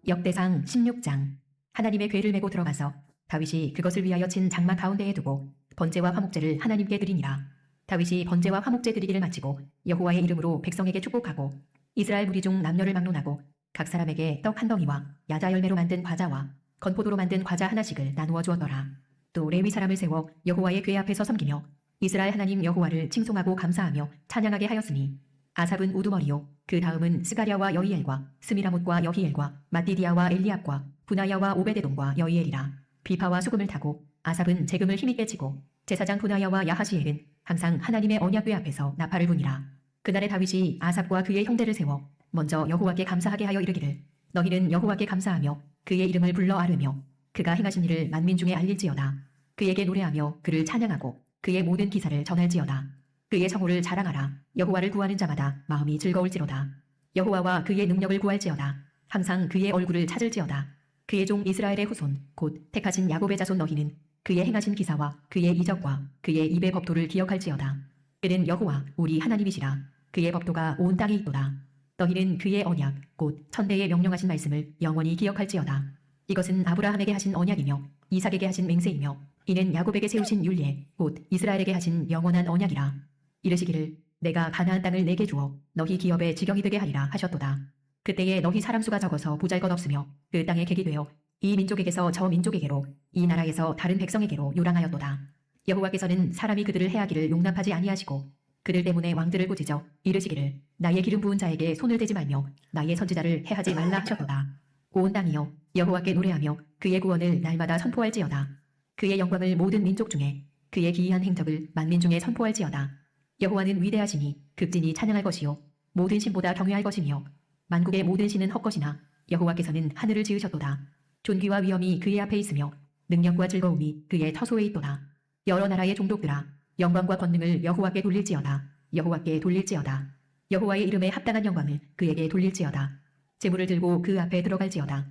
역대상 16장. 하나님의 궤를 메고 들어가서 다윗이 그것을 위하여 친 장막 가운데에 두고 번제와 화목제를 하나님께 드리니라. 다윗이 번제와 화목제 드리기를 마치고 여호와의 이름으로 백성에게 축복하고 이스라엘 무리 중 남녀를 막론하고 각 사람에게 떡 한 덩이와 야자 열매로 만든 과자와 건포도로 만든 과자 하나씩을 나누어 주었더라. 또 레위 사람을 세워 여호와의 궤 앞에서 섬기며 이스라엘 하나님 여호와를 칭송하고 감사하며 찬양하게 하였으니 아삽은 우두머리요 그 다음은 스가랴와 여이엘과 스미라못과 여히엘과 마띠디아와 엘리압과 분하야와 오베데돔과 여이엘이라. 비파와 수금을 타고 아삽은 재금을 힘있게 치고 제사장 분하야와 야하시엘은 항상 하나님의 언약궤 앞에서 나팔을 부니라. 그날에 다윗이 아삽과 그의 형제를 세워 먼저 여호와께 감사하게 하여 이르기를 너희는 여호와께 감사하며 그의 이름을 불러 아르며 그가 행하신 일을 만민 중에 알릴지어다. 그에게 노래하며 그를 찬양하고 그의 모든 기사를 전할지어다. 그의 성호를 자랑하라. 여호와를 구하는 자마다 마음이 즐거울지로다. 여호와와 그의 능력을 구할지어다. 항상 그의 얼굴을 찾을지어다. 그의 종 이스라엘의 후손 곧 택하신 야곱의 자손 너희는 그의 행하신 기사와 그의 이적과 그의 입의 법도를 기억할지어다. 그는 여호와 우리 하나님이시라. 그의 법도가 온 땅에 있도다. 너희는 그의 언약 곧 천대에 명령하신 말씀을 영원히 기억할지어다. 이것은 아브라함에게 하신 언약이며 이삭에게 하신 맹세이며 이는 야곱에게 세우신 율례 곧 이스라엘에게 하신 영원한 언약이라. 이르시기를 내가 가나안 땅을 내게 주어 너희 기업의 지경이 되게 하리라 하셨도다. 그때에 너희 사람 수가 적어서 보잘것없으며 그 땅에 객이 되어 이 민족에게서 저 민족에게로 이 나라에서 다른 백성에게로 요랑하였도다. 여호와께서는 사람이 그들을 해하기를 용납하지 아니하시고 그들 때문에 왕들을 꾸짖어 이르시기를 나의 기름 부은 자에게 손을 대지 말며 나의 선지자를 해하지 말라 하셨도다. 온 땅이여 여호와께 노래하며 그의 구원을 날마다 선포할지어다. 그의 영광을 모든 민족 중에 그의 기이한 행적을 만민 중에 선포할지어다. 여호와는 위대하시니 극진히 찬양할 것이요 모든 신보다 경외할 것이며 만국의 모든 신은 헛것이나 여호와께서는 하늘을 지으셨도다. 존귀와 위엄이 그의 앞에 있으며 능력과 즐거움이 그의 터소에 있도다. 여러 나라의 종족들아 영광과 권능을 여호와께 돌릴지어다. 여호와께 돌릴지어다. 여호와의 이름에 합당한 영광을 그에게 돌릴지어다. 제물을 들고 그 앞에 들어갈지어다.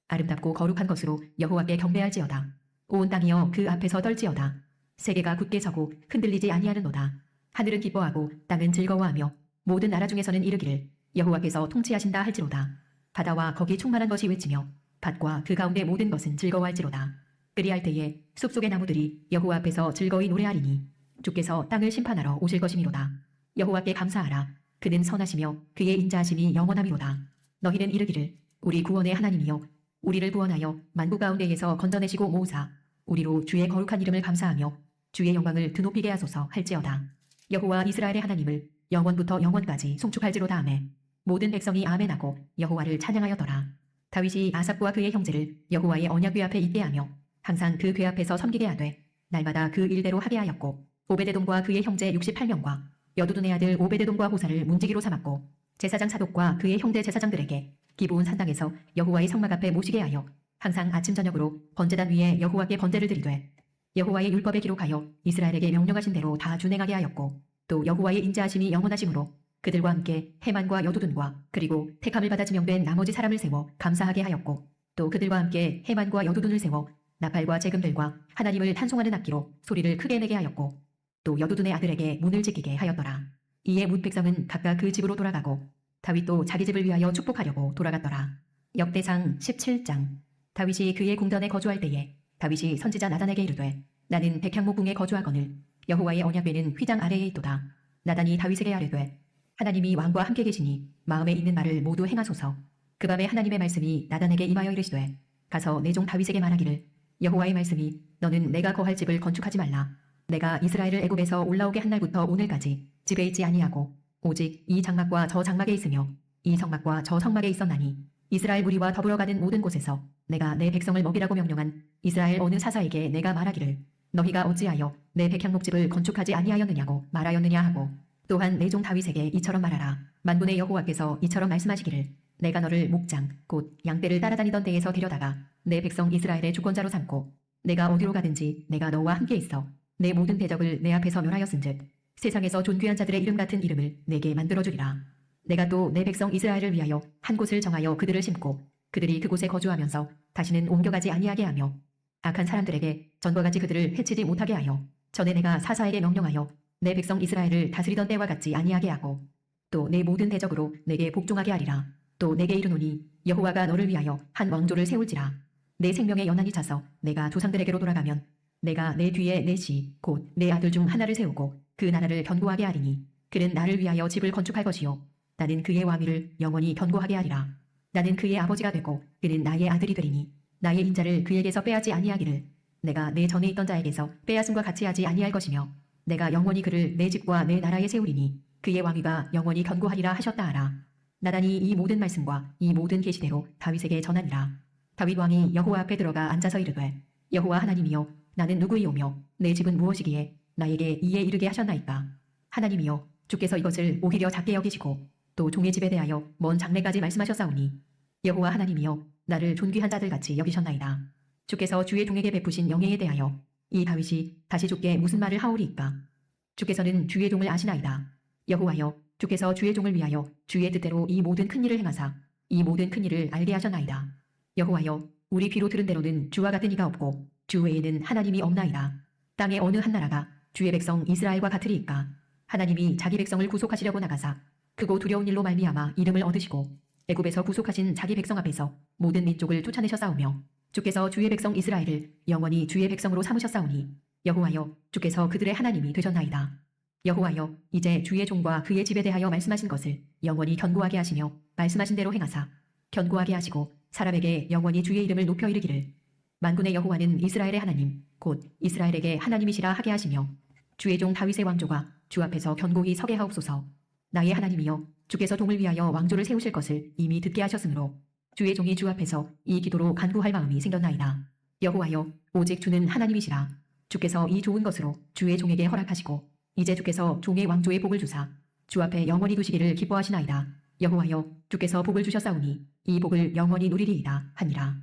아름답고 거룩한 것으로 여호와께 경배할지어다. 온 땅이여 그 앞에서 떨지어다. 세계가 굳게 서고 흔들리지 아니하는도다. 하늘은 기뻐하고 땅은 즐거워하며 모든 나라 중에서는 이르기를 여호와께서 통치하신다 할지로다. 바다와 거기 충만한 것이 외치며 밭과 그 가운데 모든 것은 즐거워할지로다. 그리할 때에 숲속의 나무들이 여호와 앞에서 즐거이 노래하리니 주께서 땅을 심판하러 오실 것이미로다. 여호와께 감사하라. 그는 선하시며 그의 인자하심이 영원하미로다. 너희는 이르기를 우리 구원의 하나님이여 우리를 구원하여 만국 가운데에서 건져내시고 모으사 우리로 주의 거룩한 이름을 감사하며 주의 영광을 드높이게 하소서 할지어다. 여호와 이스라엘의 하나님을 영원부터 영원까지 송축할지로다. 아멘. 모든 백성이 아멘하고 여호와를 찬양하였더라. 다윗이 아삽과 그의 형제를 여호와의 언약궤 앞에 있게 하며 항상 그 궤 앞에서 섬기게 하되 날마다 그 일대로 하게 하였고 오베데돔과 그의 형제 68명과 여두둔의 아들 오베데돔과 호사를 문지기로 삼았고 제사장 사독과 그의 형제 제사장들에게 기브온 산당에서 여호와의 성막 앞에 모시게 하여 항상 아침 저녁으로 번제단 위에 여호와께 번제를 드리되 여호와의 율법에 기록하여 이스라엘에게 명령하신 대로 다 준행하게 하였고 또 여호와의 인자하심이 영원하심으로 그들과 함께 헤만과 여두둔과 그리고 택함을 받아 지명된 나머지 사람을 세워 감사하게 하였고 또 그들과 함께 헤만과 여두둔을 세워 나팔과 재금들과 하나님을 찬송하는 악기로 소리를 크게 내게 하였고 또 여두둔의 아들에게 문을 지키게 하였더라. 이에 문 백성은 각각 그 집으로 돌아가고 다윗도 자기 집을 위하여 축복하려고 돌아갔더라. 역대상 17장. 다윗이 그의 궁전에 거주할 때에 다윗이 선지자 나단에게 이르되 나는 백향목궁에 거주하거늘 여호와의 언약궤는 휘장 아래에 있도다. 나단이 다윗에게 아뢰되 하나님이 왕과 함께 계시니 마음에 있는 말을 모두 행하소서. 그 밤에 하나님의 말씀이 나단에게 임하여 이르시되 가서 내 종 다윗에게 말하기를 여호와의 말씀이 너는 내가 거할 집을 건축하지 말라. 내가 이스라엘을 애굽에서 올라오게 한 날부터 오늘까지 집에 있지 아니하고 오직 이 장막과 저 장막에 있으며 이 성막과 저 성막에 있었나니 이스라엘 무리와 더불어 가는 모든 곳에서 내가 내 백성을 먹이라고 명령한 이스라엘 어느 사사에게 내가 말하기를 너희가 어찌하여 내 백향목집을 건축하지 아니하였느냐고 말하였느냐 하고 또한 내 종 다윗에게 이처럼 말하라. 만군의 여호와께서 이처럼 말씀하시기를 내가 너를 목장 곧 양떼를 따라다니던 데에서 데려다가 내 백성 이스라엘의 주권자로 삼고 내가 어디로 가든지 내가 너와 함께 있어 내 모든 대적을 내 앞에서 멸하였은즉 세상에서 존귀한 자들의 이름 같은 이름을 내게 만들어주리라. 내가 또 내 백성 이스라엘을 위하여 한 곳을 정하여 그들을 심고 그들이 그곳에 거주하면서 다시는 옮겨가지 아니하게 하며 악한 사람들에게 전과 같이 그들을 해치지 못하게 하여 전에 내가 사사에게 명령하여 내 백성 이스라엘을 다스리던 때와 같지 아니하게 하고 또 내 모든 대적으로 내게 복종하게 하리라. 또 내게 이르노니 여호와가 너를 위하여 한 왕조를 세울지라. 내 생명의 연한이 차서 내가 조상들에게로 돌아가면 내가 내 뒤에 내 씨 곧 내 아들 중 하나를 세우고 그 나라를 견고하게 하리니 그는 나를 위하여 집을 건축할 것이요 나는 그의 왕위를 영원히 견고하게 하리라. 나는 그의 아버지가 되고 그는 나의 아들이 되리니 나의 인자를 그에게서 빼앗지 아니하기를 내가 내 전에 있던 자에게서 빼앗음과 같이 하지 아니할 것이며 내가 영원히 그를 내 집과 내 나라에 세우리니 그의 왕위가 영원히 견고하리라 하셨다 하라. 나단이 이 모든 말씀과 이 모든 계시대로 다윗에게 전하니라. 다윗 왕이 여호와 앞에 들어가 앉아서 이르되 여호와 하나님이여 나는 누구이오며 내 집은 무엇이기에 나에게 이에 이르게 하셨나이까. 하나님이여 주께서 이것을 오히려 작게 여기시고 또 종의 집에 대하여 먼 장래까지 말씀하셨사오니 여호와 하나님이여 나를 존귀한 자들같이 여기셨나이다. 주께서 주의 종에게 베푸신 영예에 대하여 이 다윗이 다시 주께 무슨 말을 하오리이까. 주께서는 주의 종을 아시나이다. 여호와여 주께서 주의 종을 위하여 주의 뜻대로 이 모든 큰 일을 행하사 이 모든 큰 일을 알게 하셨나이다. 여호와여 우리 귀로 들은 대로는 주와 같은 이가 없고 주 외에는 하나님이 없나이다. 땅의 어느 한 나라가 주의 백성 이스라엘과 같으리이까. 하나님이 자기 백성을 구속하시려고 나가사 크고 두려운 일로 말미암아 이름을 얻으시고 애굽에서 구속하신 자기 백성 앞에서 모든 민족을 쫓아내셨사오며 주께서 주의 백성 이스라엘을 영원히 주의 백성으로 삼으셨사오니 여호와여 주께서 그들의 하나님이 되셨나이다. 여호와여 이제 주의 종과 그의 집에 대하여 말씀하신 것을 영원히 견고하게 하시며 말씀하신 대로 행하사 견고하게 하시고 사람에게 영원히 주의 이름을 높여 이르기를 만군의 여호와는 이스라엘의 하나님 곧 이스라엘에게 하나님이시라 하게 하시며 주의 종 다윗의 왕조가 주 앞에서 견고히 서게 하옵소서. 나의 하나님이여 주께서 종을 위하여 왕조를 세우실 것을 이미 듣게 하셨으므로 주의 종이 주 앞에서 이 기도로 간구할 마음이 생겼나이다. 여호와여 오직 주는 하나님이시라. 주께서 이 좋은 것으로 주의 종에게 허락하시고 이제 주께서 종의 왕조의 복을 주사 주 앞에 영원히 두시기를 기뻐하시나이다. 여호와여 주께서 복을 주셨사오니 이 복을 영원히 누리리이다 하니라.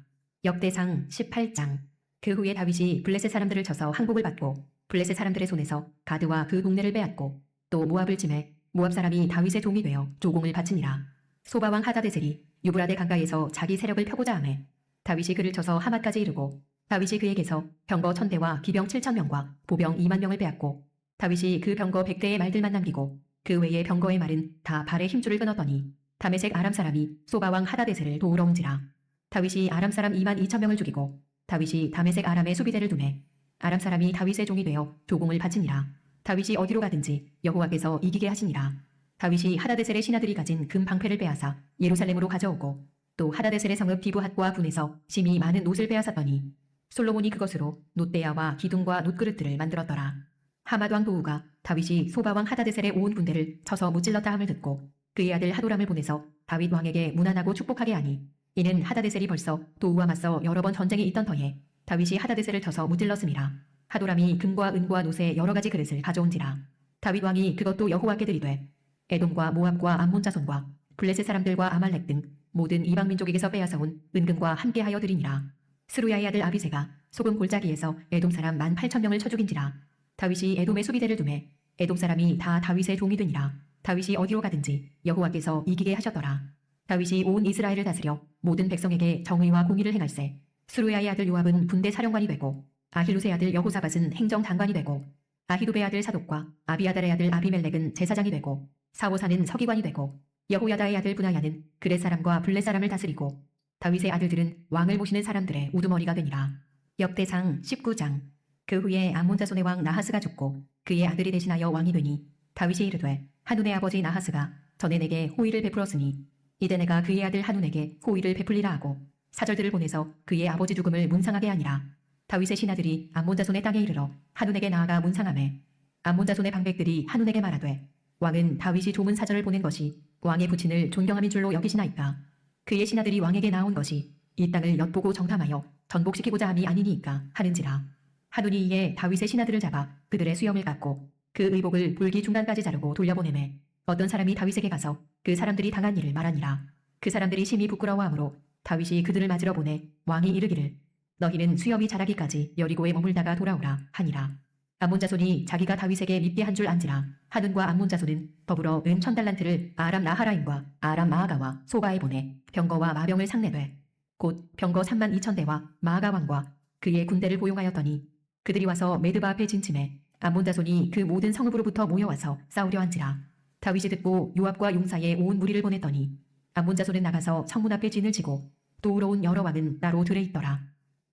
역대상 18장. 그 후에 다윗이 블레셋 사람들을 쳐서 항복을 받고 블레셋 사람들의 손에서 가드와 그 동네를 빼앗고 또 모압을 침해 모압 사람이 다윗의 종이 되어 조공을 바치니라. 소바왕 하다데셀이 유브라데 강가에서 자기 세력을 펴고자 하매 다윗이 그를 쳐서 하맛까지 이르고 다윗이 그에게서 병거 1000대와 기병 7000명과 보병 2만 명을 빼앗고 다윗이 그 병거 100대의 말들만 남기고 그 외의 병거의 말은 다 발의 힘줄을 끊었더니 다메섹 아람 사람이 소바왕 하다데셀을 도우러 온지라. 다윗이 아람 사람 2만 2천 명을 죽이고 다윗이 다메섹 아람의 수비대를 두매 아람 사람이 다윗의 종이 되어 조공을 바치니라. 다윗이 어디로 가든지 여호와께서 이기게 하시니라. 다윗이 하다데셀의 신하들이 가진 금 방패를 빼앗아 예루살렘으로 가져오고 또 하다데셀의 성읍 디브핫과 분에서 심히 많은 놋을 빼앗았더니 솔로몬이 그것으로 놋대야와 기둥과 놋그릇들을 만들었더라. 하맛 왕 도우가 다윗이 소바왕 하다데셀의 온 군대를 쳐서 무찔렀다 함을 듣고 그의 아들 하도람을 보내서 다윗 왕에게 문안하고 축복하게 하니 이는 하다데셀이 벌써 도우와 맞서 여러 번 전쟁에 있던 터에 다윗이 하다데셀을 쳐서 무찔렀음이라. 하도람이 금과 은과 놋의 여러 가지 그릇을 가져온지라. 다윗 왕이 그것도 여호와께 드리되 에돔과 모압과 암몬 자손과 블레셋 사람들과 아말렉 등 모든 이방 민족에게서 빼앗아온 은금과 함께하여 드리니라. 스루야의 아들 아비새가 소금 골짜기에서 에돔 사람 18,000명을 쳐 죽인지라. 다윗이 에돔의 수비대를 두매 에돔 사람이 다 다윗의 종이 되니라. 다윗이 어디로 가든지 여호와께서 이기게 하셨더라. 다윗이 온 이스라엘을 다스려 모든 백성에게 정의와 공의를 행할세. 스루야의 아들 요압은 군대 사령관이 되고 아힐루스의 아들 여호사밧은 행정장관이 되고 아히두베의 아들 사독과 아비아달의 아들 아비멜렉은 제사장이 되고 사오사는 서기관이 되고 여호야다의 아들 브나야는 그렛 사람과 블렛 사람을 다스리고 다윗의 아들들은 왕을 모시는 사람들의 우두머리가 되니라. 역대상 19장. 그 후에 암몬 자손의 왕 나하스가 죽고 그의 아들이 대신하여 왕이 되니 다윗이 이르되 한운의 아버지 나하스가 전에 내게 호의를 베풀었으니 이제 내가 그의 아들 한운에게 호의를 베풀리라 하고 사절들을 보내서 그의 아버지 죽음을 문상하게 하니라. 다윗의 신하들이 암몬 자손의 땅에 이르러 한운에게 나아가 문상하매 암몬 자손의 방백들이 한운에게 말하되 왕은 다윗이 조문 사절을 보낸 것이 왕의 부친을 존경함인 줄로 여기시나이까. 그의 신하들이 왕에게 나온 것이 이 땅을 엿보고 정탐하여 전복시키고자 함이 아니니까 하는지라. 한운이 이에 다윗의 신하들을 잡아 그들의 수염을 깎고 그 의복을 볼기 중간까지 자르고 돌려보내매 어떤 사람이 다윗에게 가서 그 사람들이 당한 일을 말하니라. 그 사람들이 심히 부끄러워하므로 다윗이 그들을 맞으러 보내 왕이 이르기를 너희는 수염이 자라기까지 여리고에 머물다가 돌아오라 하니라. 암몬 자손이 자기가 다윗에게 밉게 한 줄 안지라. 하눈과 암몬 자손은 더불어 은 1000달란트를 아람 나하라임과 아람 마아가와 소바에 보내 병거와 마병을 상내되 곧 병거 32,000대와 마아가 왕과 그의 군대를 보용하였더니 그들이 와서 메드바 앞에 진침해 암몬 자손이 그 모든 성읍으로부터 모여와서 싸우려 한지라. 다윗이 듣고 요압과 용사의 온 무리를 보냈더니 암몬 자손은 나가서 성문 앞에 진을 치고 또 울어온 여러 왕은 따로 들에 있더라.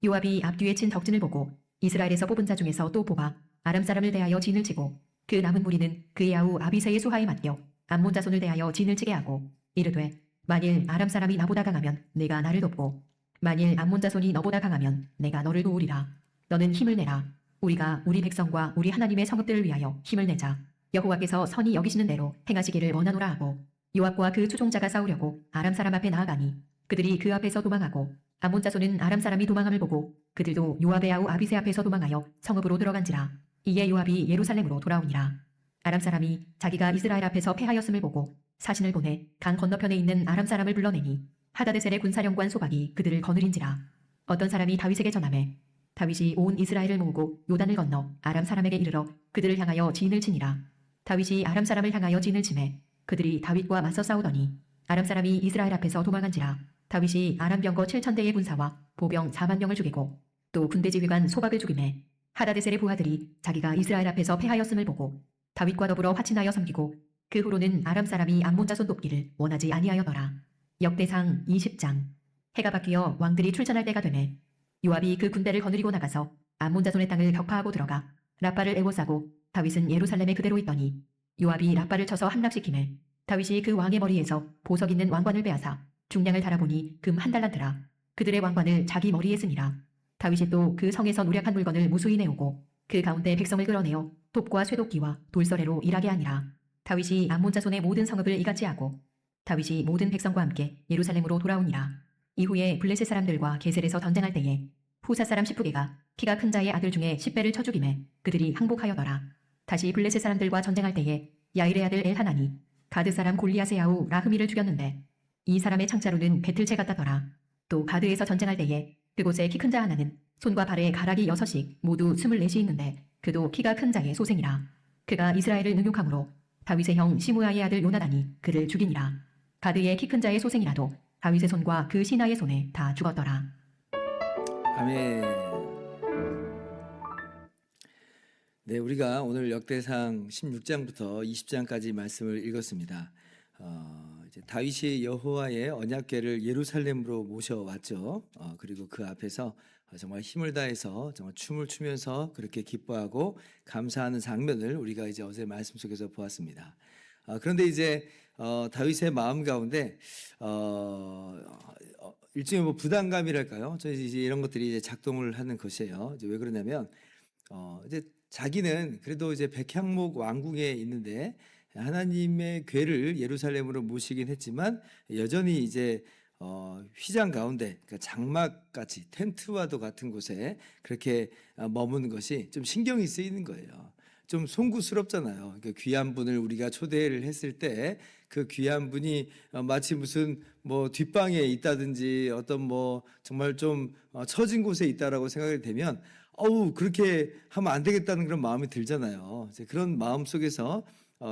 요압이 앞뒤에 친 덕진을 보고 이스라엘에서 뽑은 자 중에서 또 뽑아 아람 사람을 대하여 진을 치고 그 남은 무리는 그의 아우 아비새의 수하에 맡겨 암몬 자손을 대하여 진을 치게 하고 이르되 만일 아람 사람이 나보다 강하면 내가 나를 돕고 만일 암몬 자손이 너보다 강하면 내가 너를 도우리라. 너는 힘을 내라. 우리가 우리 백성과 우리 하나님의 성읍들을 위하여 힘을 내자. 여호와께서 선히 여기시는 대로 행하시기를 원하노라 하고 요압과 그 추종자가 싸우려고 아람 사람 앞에 나아가니 그들이 그 앞에서 도망하고 암몬 자손은 아람 사람이 도망함을 보고 그들도 요압의 아우 아비새 앞에서 도망하여 성읍으로 들어간지라. 이에 요압이 예루살렘으로 돌아오니라. 아람 사람이 자기가 이스라엘 앞에서 패하였음을 보고 사신을 보내 강 건너편에 있는 아람 사람을 불러내니 하다데셀의 군사령관 소박이 그들을 거느린지라. 어떤 사람이 다윗에게 전하매 다윗이 온 이스라엘을 모으고 요단을 건너 아람 사람에게 이르러 그들을 향하여 진을 치니라. 다윗이 아람 사람을 향하여 진을 치매 그들이 다윗과 맞서 싸우더니 아람 사람이 이스라엘 앞에서 도망한지라. 다윗이 아람 병거 7,000대의 군사와 보병 4만 명을 죽이고 또 군대 지휘관 소박을 죽이매 하다데셀의 부하들이 자기가 이스라엘 앞에서 패하였음을 보고 다윗과 더불어 화친하여 섬기고 그 후로는 아람 사람이 암몬 자손 돕기를 원하지 아니하여더라. 역대상 20장. 해가 바뀌어 왕들이 출전할 때가 되매 요압이 그 군대를 거느리고 나가서 암몬 자손의 땅을 격파하고 들어가 라빠를 애워싸고 다윗은 예루살렘에 그대로 있더니 요압이 라빠를 쳐서 함락시키매 다윗이 그 왕의 머리에서 보석 있는 왕관을 빼앗아 중량을 달아보니 금 1달란트라. 그들의 왕관을 자기 머리에 쓰니라. 다윗이 또 그 성에서 노략한 물건을 무수히 내오고 그 가운데 백성을 끌어내어 톱과 쇠도끼와 돌서래로 일하게 하니라. 다윗이 암몬 자손의 모든 성읍을 이같이 하고 다윗이 모든 백성과 함께 예루살렘으로 돌아오니라. 이후에 블레셋 사람들과 게셀에서 전쟁할 때에 후사 사람 시프게가 키가 큰 자의 아들 중에 10배를 쳐 죽이매 그들이 항복하여더라. 다시 블레셋 사람들과 전쟁할 때에 야일의 아들 엘하나니 가드 사람 골리앗의 아우 라흐미를 죽였는데 이 사람의 창자루는 배틀채 같다더라. 또 가드에서 전쟁할 때에 그곳에 키 큰 자 하나는 손과 발에 가락이 6씩 모두 24이 있는데 그도 키가 큰 자의 소생이라. 그가 이스라엘을 능욕함으로 다윗의 형 시므아의 아들 요나단이 그를 죽이니라. 가드의 키 큰 자의 소생이라도 다윗의 손과 그 신하의 손에 다 죽었더라. 아멘. 네, 우리가 오늘 역대상 16장부터 20장까지 말씀을 읽었습니다. 이제 다윗이 여호와의 언약궤를 예루살렘으로 모셔왔죠. 그리고 그 앞에서 정말 힘을 다해서 정말 춤을 추면서 그렇게 기뻐하고 감사하는 장면을 우리가 이제 어제 말씀 속에서 보았습니다. 그런데 이제 다윗의 마음 가운데 일종의 뭐 부담감이랄까요? 저 이제 이런 것들이 이제 작동을 하는 것이에요. 이제 왜 그러냐면 이제 자기는 그래도 이제 백향목 왕궁에 있는데 하나님의 궤를 예루살렘으로 모시긴 했지만 여전히 이제 휘장 가운데 그러니까 장막같이 텐트와도 같은 곳에 그렇게 머무는 것이 좀 신경이 쓰이는 거예요. 좀 송구스럽잖아요. 그러니까 귀한 분을 우리가 초대를 했을 때 그 귀한 분이 마치 무슨 뭐 뒷방에 있다든지 어떤 뭐 정말 좀 처진 곳에 있다라고 생각이 되면 그렇게 하면 안 되겠다는 그런 마음이 들잖아요. 이제 그런 마음 속에서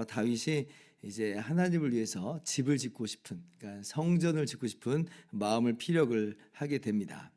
다윗이 이제 하나님을 위해서 집을 짓고 싶은, 그러니까 성전을 짓고 싶은 마음을 피력을 하게 됩니다.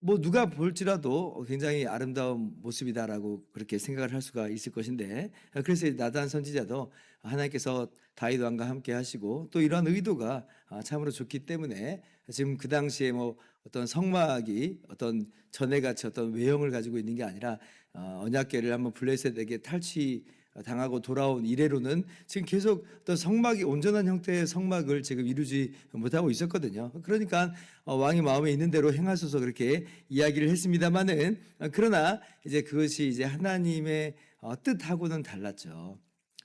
뭐 누가 볼지라도 굉장히 아름다운 모습이다라고 그렇게 생각을 할 수가 있을 것인데, 그래서 나단 선지자도 하나님께서 다윗 왕과 함께 하시고 또 이러한 의도가 참으로 좋기 때문에 지금 그 당시에 뭐 어떤 성막이 어떤 전에같이 어떤 외형을 가지고 있는 게 아니라 언약궤를 한번 블레셋에게 탈취 당하고 돌아온 이래로는 지금 계속 또 성막이 온전한 형태의 성막을 지금 이루지 못하고 있었거든요. 그러니까 왕이 마음에 있는 대로 행하소서 그렇게 이야기를 했습니다만은 그러나 이제 그것이 이제 하나님의 뜻하고는 달랐죠.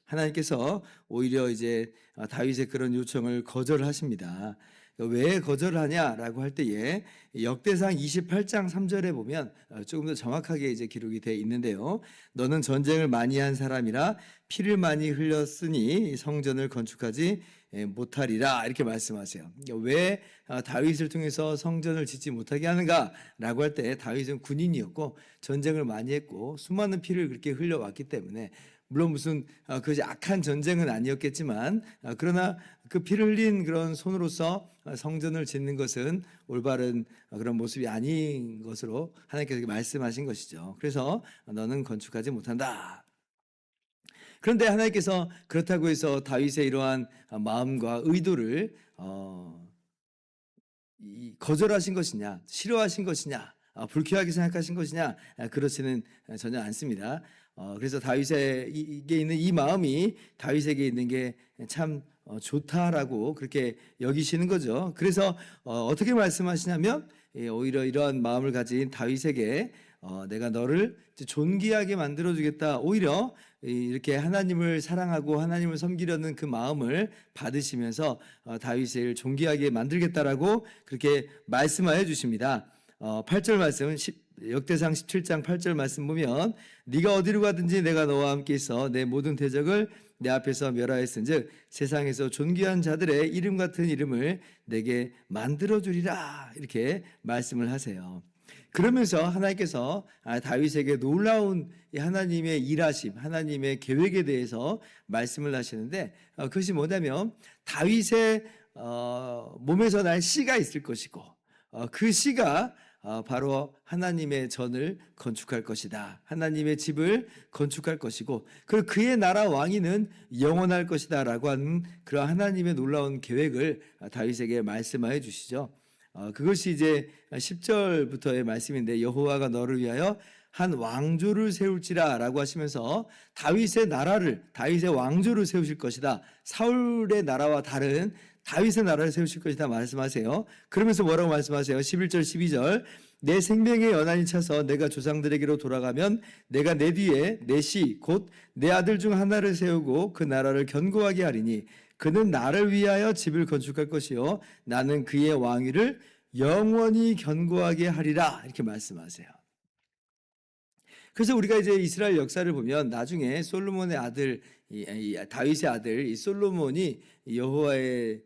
하나님께서 오히려 이제 다윗의 그런 요청을 거절하십니다. 왜 거절하냐라고 할 때에 역대상 28장 3절에 보면 조금 더 정확하게 이제 기록이 되어 있는데요. 너는 전쟁을 많이 한 사람이라 피를 많이 흘렸으니 성전을 건축하지 못하리라 이렇게 말씀하세요. 왜 다윗을 통해서 성전을 짓지 못하게 하는가라고 할 때 다윗은 군인이었고 전쟁을 많이 했고 수많은 피를 그렇게 흘려왔기 때문에 물론 무슨 그것이 악한 전쟁은 아니었겠지만 그러나 그 피를 흘린 그런 손으로서 성전을 짓는 것은 올바른 그런 모습이 아닌 것으로 하나님께서 말씀하신 것이죠. 그래서 너는 건축하지 못한다. 그런데 하나님께서 그렇다고 해서 다윗의 이러한 마음과 의도를 거절하신 것이냐, 싫어하신 것이냐, 불쾌하게 생각하신 것이냐, 그렇지는 전혀 않습니다. 그래서 다윗에게 있는 이 마음이 다윗에게 있는 게 참 좋다라고 그렇게 여기시는 거죠. 그래서 어떻게 말씀하시냐면 오히려 이러한 마음을 가진 다윗에게 내가 너를 존귀하게 만들어주겠다. 오히려 이렇게 하나님을 사랑하고 하나님을 섬기려는 그 마음을 받으시면서 다윗을 존귀하게 만들겠다라고 그렇게 말씀하여 주십니다. 8절 말씀 역대상 17장 8절 말씀 보면 네가 어디로 가든지 내가 너와 함께 있어 내 모든 대적을 내 앞에서 멸하였은즉 세상에서 존귀한 자들의 이름 같은 이름을 내게 만들어주리라 이렇게 말씀을 하세요. 그러면서 하나님께서 다윗에게 놀라운 하나님의 일하심, 하나님의 계획에 대해서 말씀을 하시는데 그것이 뭐냐면 다윗의 몸에서 날 씨가 있을 것이고 그 씨가 바로 하나님의 전을 건축할 것이다. 하나님의 집을 건축할 것이고 그의 나라 왕위는 영원할 것이다 라고 하는 그런 하나님의 놀라운 계획을 다윗에게 말씀하여 주시죠. 그것이 이제 10절부터의 말씀인데 여호와가 너를 위하여 한 왕조를 세울지라 라고 하시면서 다윗의 나라를 다윗의 왕조를 세우실 것이다. 사울의 나라와 다른 다윗의 나라를 세우실 것이다 말씀하세요. 그러면서 뭐라고 말씀하세요? 11절 12절 내 생명의 연한이 차서 내가 조상들에게로 돌아가면 내가 내 뒤에 내 씨 곧 내 아들 중 하나를 세우고 그 나라를 견고하게 하리니 그는 나를 위하여 집을 건축할 것이요 나는 그의 왕위를 영원히 견고하게 하리라 이렇게 말씀하세요. 그래서 우리가 이제 이스라엘 역사를 보면 나중에 솔로몬의 아들 다윗의 아들 이 솔로몬이 여호와의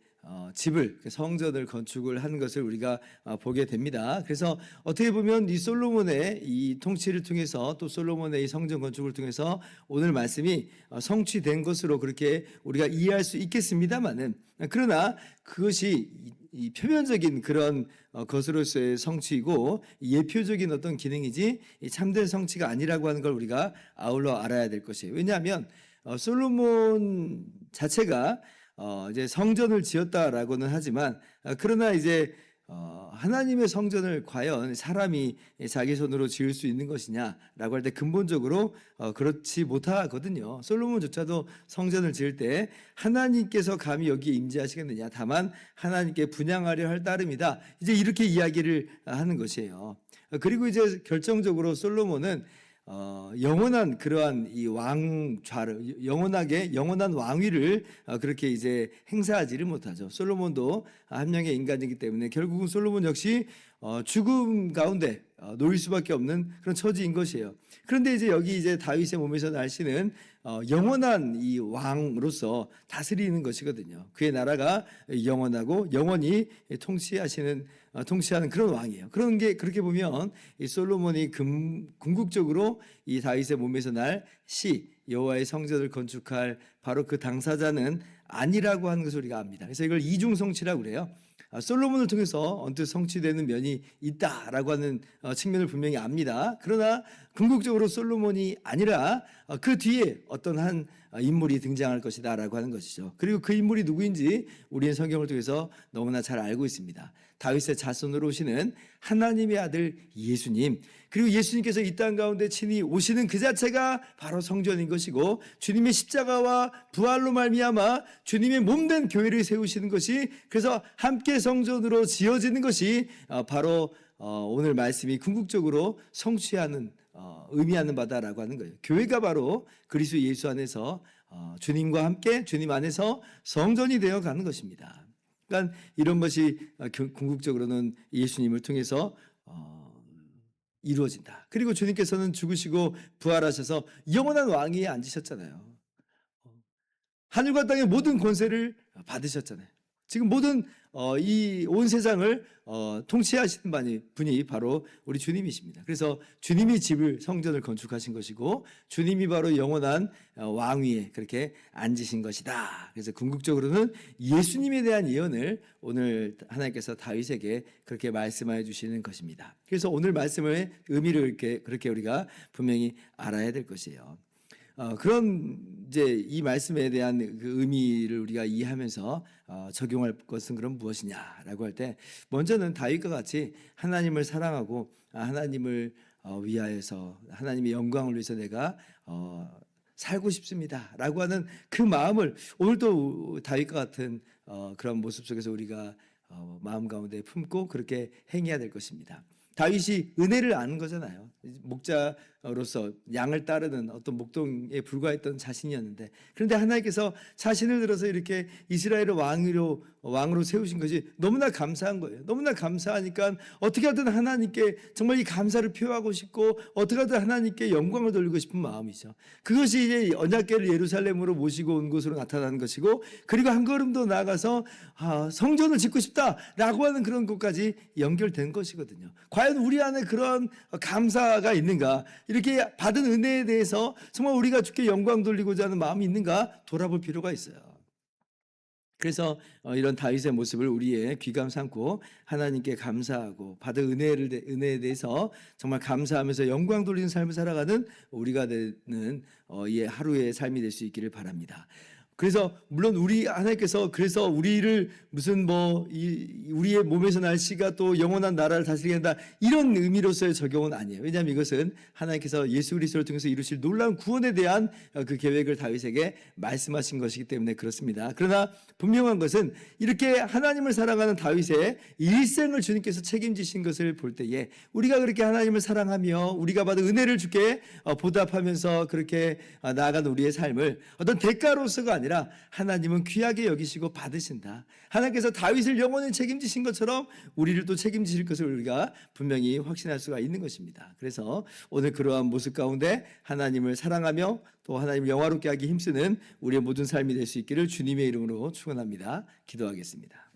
집을 성전을 건축을 한 것을 우리가 보게 됩니다. 그래서 어떻게 보면 이 솔로몬의 이 통치를 통해서 또 솔로몬의 이 성전 건축을 통해서 오늘 말씀이 성취된 것으로 그렇게 우리가 이해할 수 있겠습니다만은 그러나 그것이 이 표면적인 그런 것으로서의 성취이고 예표적인 어떤 기능이지 참된 성취가 아니라고 하는 걸 우리가 아울러 알아야 될 것이에요. 왜냐하면 솔로몬 자체가 이제 성전을 지었다라고는 하지만 그러나 이제 하나님의 성전을 과연 사람이 자기 손으로 지을 수 있는 것이냐라고 할 때 근본적으로 그렇지 못하거든요. 솔로몬조차도 성전을 지을 때 하나님께서 감히 여기에 임재하시겠느냐 다만 하나님께 분향하려 할 따름이다. 이제 이렇게 이야기를 하는 것이에요. 그리고 이제 결정적으로 솔로몬은 영원한 그러한 이 왕좌를 영원한 왕위를 그렇게 이제 행사하지를 못하죠. 솔로몬도 한 명의 인간이기 때문에 결국은 솔로몬 역시 죽음 가운데 놓일 수밖에 없는 그런 처지인 것이에요. 그런데 이제 여기 이제 다윗의 몸에서 날 씨는 영원한 이 왕으로서 다스리는 것이거든요. 그의 나라가 영원하고 영원히 통치하는 그런 왕이에요. 그런 게 그렇게 보면 이 솔로몬이 궁극적으로 이 다윗의 몸에서 날 씨 여호와의 성전을 건축할 바로 그 당사자는 아니라고 하는 것을 우리가 압니다. 그래서 이걸 이중성취라고 그래요. 솔로몬을 통해서 언뜻 성취되는 면이 있다라고 하는 측면을 분명히 압니다. 그러나 궁극적으로 솔로몬이 아니라 그 뒤에 어떤 한 인물이 등장할 것이다라고 하는 것이죠. 그리고 그 인물이 누구인지 우리는 성경을 통해서 너무나 잘 알고 있습니다. 다윗의 자손으로 오시는 하나님의 아들 예수님, 그리고 예수님께서 이 땅 가운데 친히 오시는 그 자체가 바로 성전인 것이고 주님의 십자가와 부활로 말미암아 주님의 몸된 교회를 세우시는 것이 그래서 함께 성전으로 지어지는 것이 바로 오늘 말씀이 궁극적으로 성취하는 의미하는 바다라고 하는 거예요. 교회가 바로 그리스도 예수 안에서 주님과 함께 주님 안에서 성전이 되어 가는 것입니다. 그러니까 이런 것이 궁극적으로는 예수님을 통해서 이루어진다. 그리고 주님께서는 죽으시고 부활하셔서 영원한 왕위에 앉으셨잖아요. 하늘과 땅의 모든 권세를 받으셨잖아요. 지금 모든 이 온 세상을 통치하시는 분이 바로 우리 주님이십니다. 그래서 주님이 집을 성전을 건축하신 것이고 주님이 바로 영원한 왕위에 그렇게 앉으신 것이다. 그래서 궁극적으로는 예수님에 대한 예언을 오늘 하나님께서 다윗에게 그렇게 말씀해 주시는 것입니다. 그래서 오늘 말씀의 의미를 그렇게 우리가 분명히 알아야 될 것이에요. 그런 이제 이 말씀에 대한 그 의미를 우리가 이해하면서 적용할 것은 그럼 무엇이냐라고 할 때 먼저는 다윗과 같이 하나님을 사랑하고 하나님을 위하여서 하나님의 영광을 위해서 내가 살고 싶습니다라고 하는 그 마음을 오늘도 다윗과 같은 그런 모습 속에서 우리가 마음 가운데 품고 그렇게 행해야 될 것입니다. 다윗이 은혜를 아는 거잖아요. 목자로서 양을 따르는 어떤 목동에 불과했던 자신이었는데, 그런데 하나님께서 자신을 들어서 이렇게 이스라엘의 왕으로 세우신 것이 너무나 감사한 거예요. 너무나 감사하니까 어떻게 하든 하나님께 정말 이 감사를 표하고 싶고 어떻게 하든 하나님께 영광을 돌리고 싶은 마음이죠. 그것이 이제 언약궤를 예루살렘으로 모시고 온 것으로 나타나는 것이고, 그리고 한 걸음 더 나아가서 성전을 짓고 싶다라고 하는 그런 것까지 연결된 것이거든요. 과연 우리 안에 그런 감사가 있는가? 이렇게 받은 은혜에 대해서 정말 우리가 주께 영광 돌리고자 하는 마음이 있는가? 돌아볼 필요가 있어요. 그래서 이런 다윗의 모습을 우리의 귀감 삼고 하나님께 감사하고 받은 은혜에 대해서 정말 감사하면서 영광 돌리는 삶을 살아가는 우리가 되는 이 하루의 삶이 될 수 있기를 바랍니다. 그래서 물론 하나님께서 그래서 우리를 무슨 우리의 몸에서 날 씨가 또 영원한 나라를 다스리게 한다 이런 의미로서의 적용은 아니에요. 왜냐하면 이것은 하나님께서 예수 그리스도를 통해서 이루실 놀라운 구원에 대한 그 계획을 다윗에게 말씀하신 것이기 때문에 그렇습니다. 그러나 분명한 것은 이렇게 하나님을 사랑하는 다윗의 일생을 주님께서 책임지신 것을 볼 때에 우리가 그렇게 하나님을 사랑하며 우리가 받은 은혜를 주께 보답하면서 그렇게 나아가는 우리의 삶을 어떤 대가로서가 아니라 하나님은 귀하게 여기시고 받으신다. 하나님께서 다윗을 영원히 책임지신 것처럼 우리를 또 책임지실 것을 우리가 분명히 확신할 수가 있는 것입니다. 그래서 오늘 그러한 모습 가운데 하나님을 사랑하며 또 하나님을 영화롭게 하기 힘쓰는 우리의 모든 삶이 될 수 있기를 주님의 이름으로 축원합니다. 기도하겠습니다.